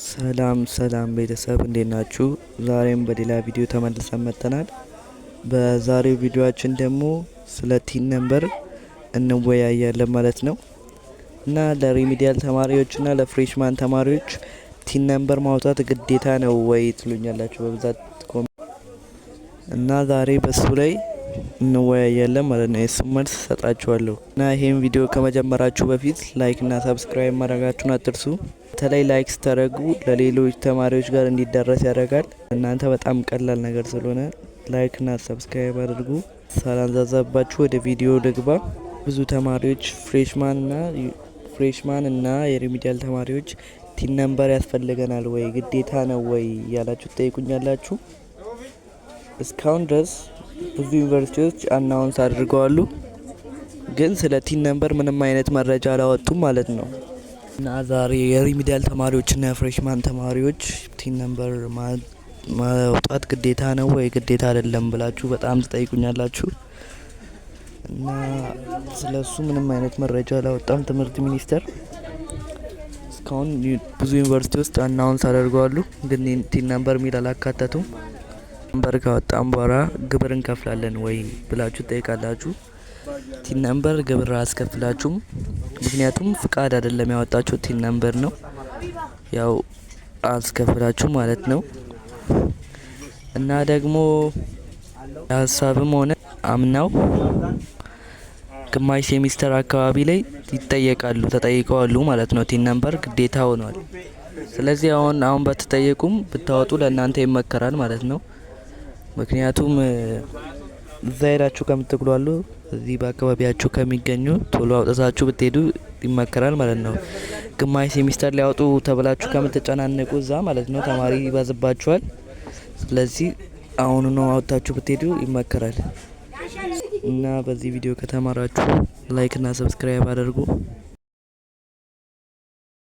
ሰላም ሰላም ቤተሰብ እንዴት ናችሁ? ዛሬም በሌላ ቪዲዮ ተመልሰን መጥተናል። በዛሬው ቪዲዮአችን ደግሞ ስለ ቲን ነምበር እንወያያለን ማለት ነው እና ለሪሚዲያል ተማሪዎችና ለፍሬሽማን ተማሪዎች ቲን ነምበር ማውጣት ግዴታ ነው ወይ ትሉኛላችሁ በብዛት እና ዛሬ በሱ ላይ እንወያያለን ማለት ነው። የሱን መልስ ሰጣችኋለሁ እና ይሄን ቪዲዮ ከመጀመራችሁ በፊት ላይክ እና ሰብስክራይብ ማድረጋችሁን አትርሱ። በተለይ ላይክ ስታደርጉ ለሌሎች ተማሪዎች ጋር እንዲዳረስ ያደርጋል። እናንተ በጣም ቀላል ነገር ስለሆነ ላይክ እና ሰብስክራይብ አድርጉ። ሳላንዛዛባችሁ ወደ ቪዲዮ ልግባ። ብዙ ተማሪዎች ፍሬሽማን እና የሪሚዲያል ተማሪዎች ቲን ነምበር ያስፈልገናል ወይ ግዴታ ነው ወይ ያላችሁ ትጠይቁኛላችሁ። እስካሁን ድረስ ብዙ ዩኒቨርሲቲዎች አናውንስ አድርገዋሉ፣ ግን ስለ ቲን ነምበር ምንም አይነት መረጃ አላወጡም ማለት ነው። እና ዛሬ የሪሚዲያል ተማሪዎችና የፍሬሽማን ተማሪዎች ቲን ነምበር ማውጣት ግዴታ ነው ወይ ግዴታ አይደለም ብላችሁ በጣም ትጠይቁኛላችሁ። እና ስለሱ ምንም አይነት መረጃ አላወጣም ትምህርት ሚኒስቴር። እስካሁን ብዙ ዩኒቨርሲቲ ውስጥ አናውንስ አድርገዋሉ፣ ግን ቲን ነምበር ሚል አላካተቱም። ነምበር ካወጣን በኋላ ግብር እንከፍላለን ወይ ብላችሁ ትጠይቃላችሁ። ቲን ነምበር ግብር አያስከፍላችሁም፣ ምክንያቱም ፍቃድ አይደለም ያወጣችሁ ቲን ነምበር ነው። ያው አያስከፍላችሁም ማለት ነው። እና ደግሞ ሀሳብም ሆነ አምናው ግማሽ ሴሚስተር አካባቢ ላይ ተጠይቀዋሉ ማለት ነው። ቲን ነምበር ግዴታ ሆኗል። ስለዚህ አሁን በተጠየቁም ብታወጡ ለእናንተ ይመከራል ማለት ነው። ምክንያቱም እዛ ሄዳችሁ ከምትጉላሉ እዚህ በአካባቢያችሁ ከሚገኙ ቶሎ አውጥታችሁ ብትሄዱ ይመከራል ማለት ነው። ግማሽ ሴሚስተር ሊያወጡ ተብላችሁ ከምትጨናነቁ እዛ ማለት ነው ተማሪ ይባዝባችኋል። ስለዚህ አሁኑ ነው አውጥታችሁ ብትሄዱ ይመከራል። እና በዚህ ቪዲዮ ከተማራችሁ ላይክ እና ሰብስክራይብ አድርጉ።